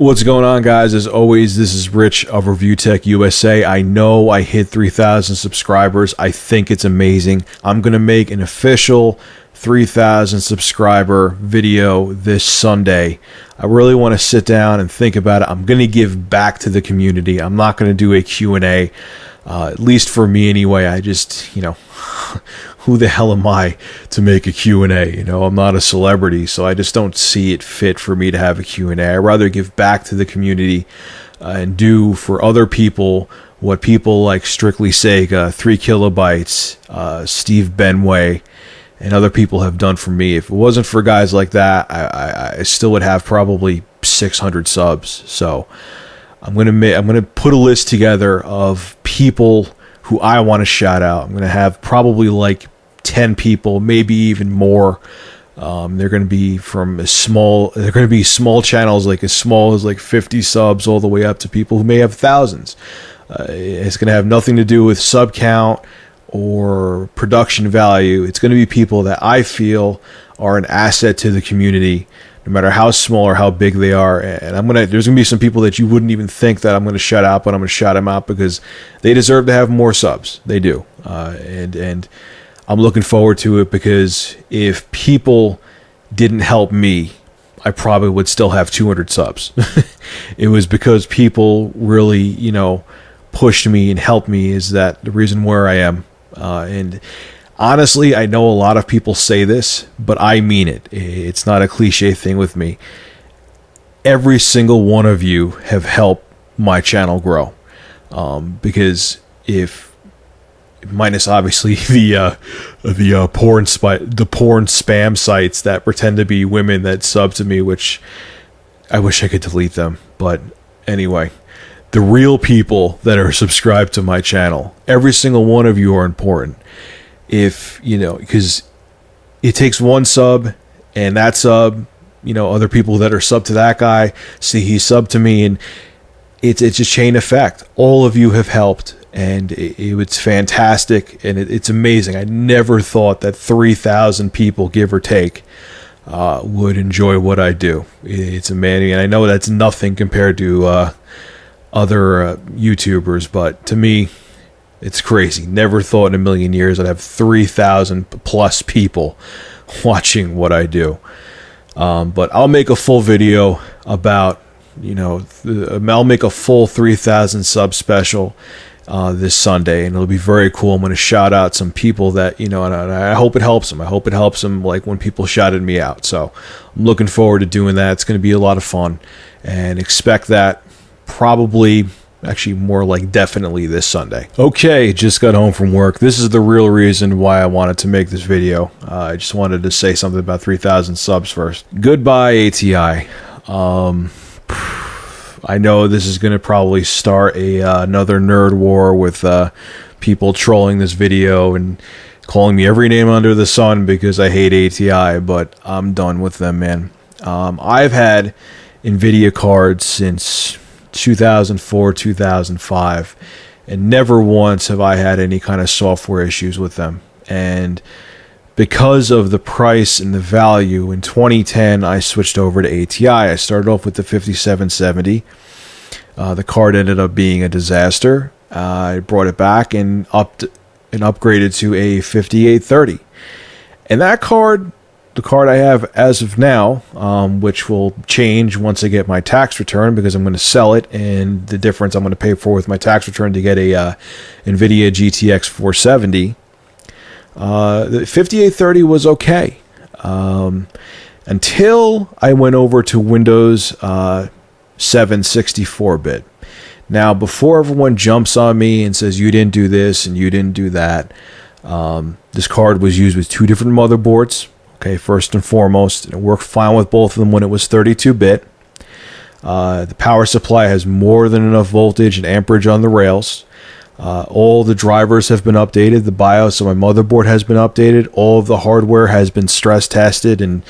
What's going on, guys? As always, this is Rich of Review Tech USA. I know I hit 3,000 subscribers. I think it's amazing. I'm going to make an official 3,000 subscriber video this Sunday. I really want to sit down and think about it. I'm going to give back to the community. I'm not going to do a Q&A, at least for me anyway. I just, who the hell am I to make a Q&A? I'm not a celebrity, so I just don't see it fit for me to have a Q&A. I'd rather give back to the community and do for other people what people like Strictly Sega, 3 Kilobytes, Steve Benway, and other people have done for me. If it wasn't for guys like that, I still would have probably 600 subs. So I'm gonna put a list together of people who I want to shout out. I'm gonna have probably like 10 people, maybe even more. They're gonna be small channels, like as small as like 50 subs, all the way up to people who may have thousands. It's gonna have nothing to do with sub count or production value. It's going to be people that I feel are an asset to the community, no matter how small or how big they are. And there's going to be some people that you wouldn't even think that I'm going to shout out, but I'm going to shout them out because they deserve to have more subs. They do. And I'm looking forward to it, because if people didn't help me, I probably would still have 200 subs. It was because people really, pushed me and helped me, is that the reason where I am. And honestly, I know a lot of people say this, but I mean it. It's not a cliche thing with me. Every single one of you have helped my channel grow. Because minus obviously the porn spam sites that pretend to be women that sub to me, which I wish I could delete them. But anyway, the real people that are subscribed to my channel, every single one of you are important. Because it takes one sub, and that sub, other people that are sub to that guy see he subbed to me, and it's a chain effect. All of you have helped, and it's fantastic, and it's amazing. I never thought that 3,000 people, give or take, would enjoy what I do. It's amazing, and I know that's nothing compared to other YouTubers, but to me, it's crazy. Never thought in a million years I'd have 3,000 plus people watching what I do. But I'll make a full video about, I'll make a full 3,000 sub special this Sunday, and it'll be very cool. I'm going to shout out some people that, and I hope it helps them. I hope it helps them like when people shouted me out. So I'm looking forward to doing that. It's going to be a lot of fun, and expect that probably, actually more like definitely, this Sunday. Okay, just got home from work. This is the real reason why I wanted to make this video. I just wanted to say something about 3,000 subs first. Goodbye ATI. I know this is going to probably start another nerd war with people trolling this video and calling me every name under the sun because I hate ATI, but I'm done with them, man. I've had NVIDIA cards since 2004, 2005, and never once have I had any kind of software issues with them. And because of the price and the value, in 2010 I switched over to ATI. I started off with the 5770. The card ended up being a disaster. I brought it back and upgraded to a 5830. And that card, the card I have as of now, which will change once I get my tax return, because I'm going to sell it, and the difference I'm going to pay for with my tax return to get a NVIDIA GTX 470. The 5830 was okay until I went over to Windows 7 64-bit. Now, before everyone jumps on me and says you didn't do this and you didn't do that, this card was used with 2 different motherboards. Okay, first and foremost, it worked fine with both of them when it was 32-bit. The power supply has more than enough voltage and amperage on the rails. All the drivers have been updated. The BIOS of my motherboard has been updated. All of the hardware has been stress tested and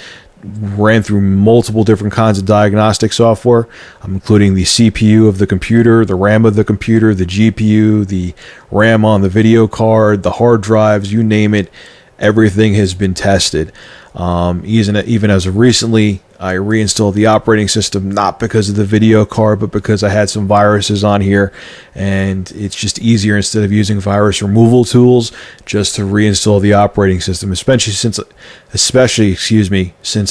ran through multiple different kinds of diagnostic software. I'm including the CPU of the computer, the RAM of the computer, the GPU, the RAM on the video card, the hard drives, you name it. Everything has been tested. Even as of recently, I reinstalled the operating system, not because of the video card, but because I had some viruses on here, and it's just easier, instead of using virus removal tools, just to reinstall the operating system, especially since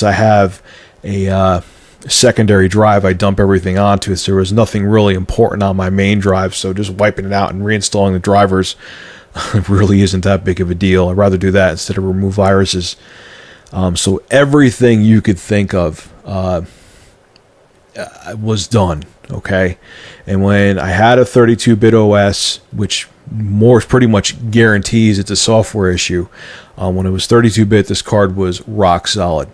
I have a secondary drive I dump everything onto. So there was nothing really important on my main drive, so just wiping it out and reinstalling the drivers really isn't that big of a deal. I'd rather do that instead of remove viruses. So everything you could think of was done, okay? And when I had a 32-bit OS, which pretty much guarantees it's a software issue, when it was 32-bit, this card was rock solid.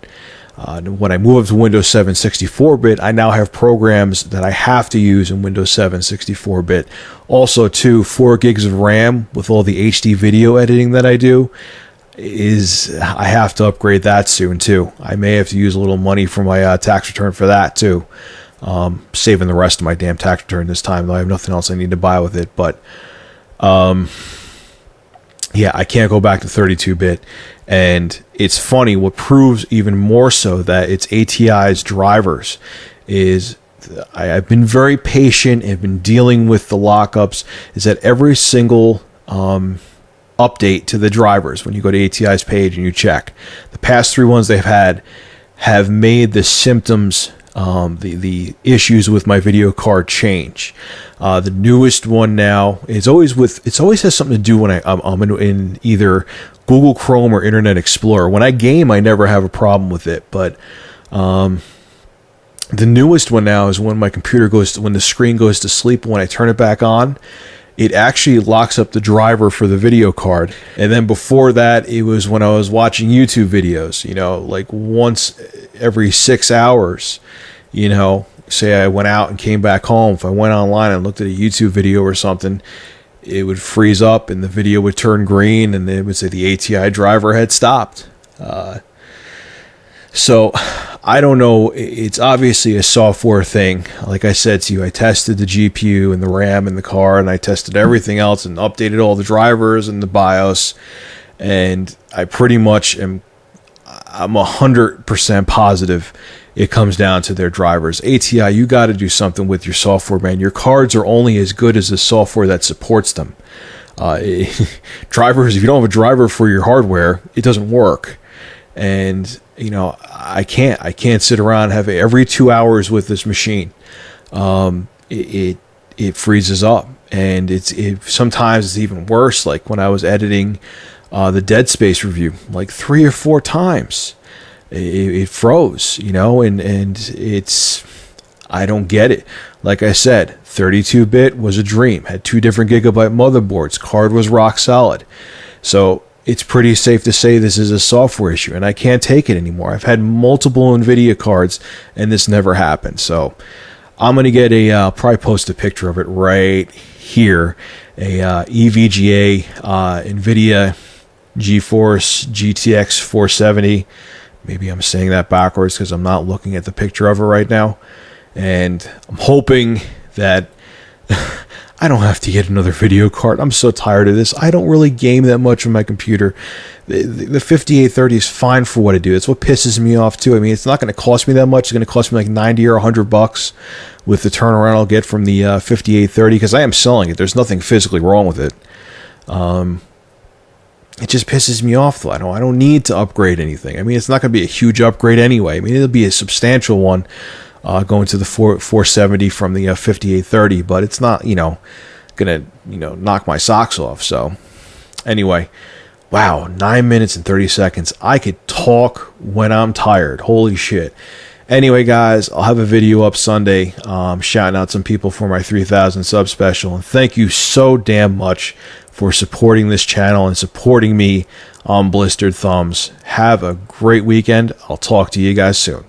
When I move up to Windows 7 64-bit, I now have programs that I have to use in Windows 7 64-bit. Also, too, 4 gigs of RAM with all the HD video editing that I do. I have to upgrade that soon too. I may have to use a little money from my tax return for that too. Saving the rest of my damn tax return this time, though I have nothing else I need to buy with it. But yeah, I can't go back to 32-bit. And it's funny, what proves even more so that it's ATI's drivers is I've been very patient and been dealing with the lockups, is that every single update to the drivers, when you go to ATI's page and you check, the past 3 ones they've had have made the symptoms, the issues with my video card change. The newest one now is always has something to do when I'm in either Google Chrome or Internet Explorer. When I game, I never have a problem with it, but the newest one now is when my computer when the screen goes to sleep. When I turn it back on, it actually locks up the driver for the video card. And then before that, it was when I was watching YouTube videos, like once every 6 hours, say I went out and came back home. If I went online and looked at a YouTube video or something, it would freeze up and the video would turn green and it would say the ATI driver had stopped. So I don't know. It's obviously a software thing. Like I said to you, I tested the GPU and the RAM in the car, and I tested everything else and updated all the drivers and the BIOS. And I pretty much I'm 100% positive it comes down to their drivers. ATI, you got to do something with your software, man. Your cards are only as good as the software that supports them. Drivers, if you don't have a driver for your hardware, it doesn't work. And I can't sit around and have every 2 hours with this machine. It freezes up, and sometimes it's even worse. Like when I was editing the Dead Space review, like 3 or 4 times, it froze. And I don't get it. Like I said, 32-bit was a dream. Had 2 different gigabyte motherboards. Card was rock solid. So it's pretty safe to say this is a software issue, and I can't take it anymore. I've had multiple NVIDIA cards, and this never happened. So I'm going to get I'll probably post a picture of it right here, a EVGA NVIDIA GeForce GTX 470. Maybe I'm saying that backwards because I'm not looking at the picture of it right now. And I'm hoping that I don't have to get another video card. I'm so tired of this. I don't really game that much on my computer. The 5830 is fine for what I do. It's what pisses me off too. I mean, it's not going to cost me that much. It's going to cost me like 90 or 100 bucks with the turnaround I'll get from the 5830, because I am selling it. There's nothing physically wrong with it. It just pisses me off though. I don't need to upgrade anything. I mean, it's not going to be a huge upgrade anyway. I mean, it'll be a substantial one. Going to the 470 from the 5830, but it's not, gonna, knock my socks off. So anyway, wow, 9 minutes and 30 seconds. I could talk when I'm tired. Holy shit. Anyway, guys, I'll have a video up Sunday, shouting out some people for my 3,000 sub special. And thank you so damn much for supporting this channel and supporting me on Blistered Thumbs. Have a great weekend. I'll talk to you guys soon.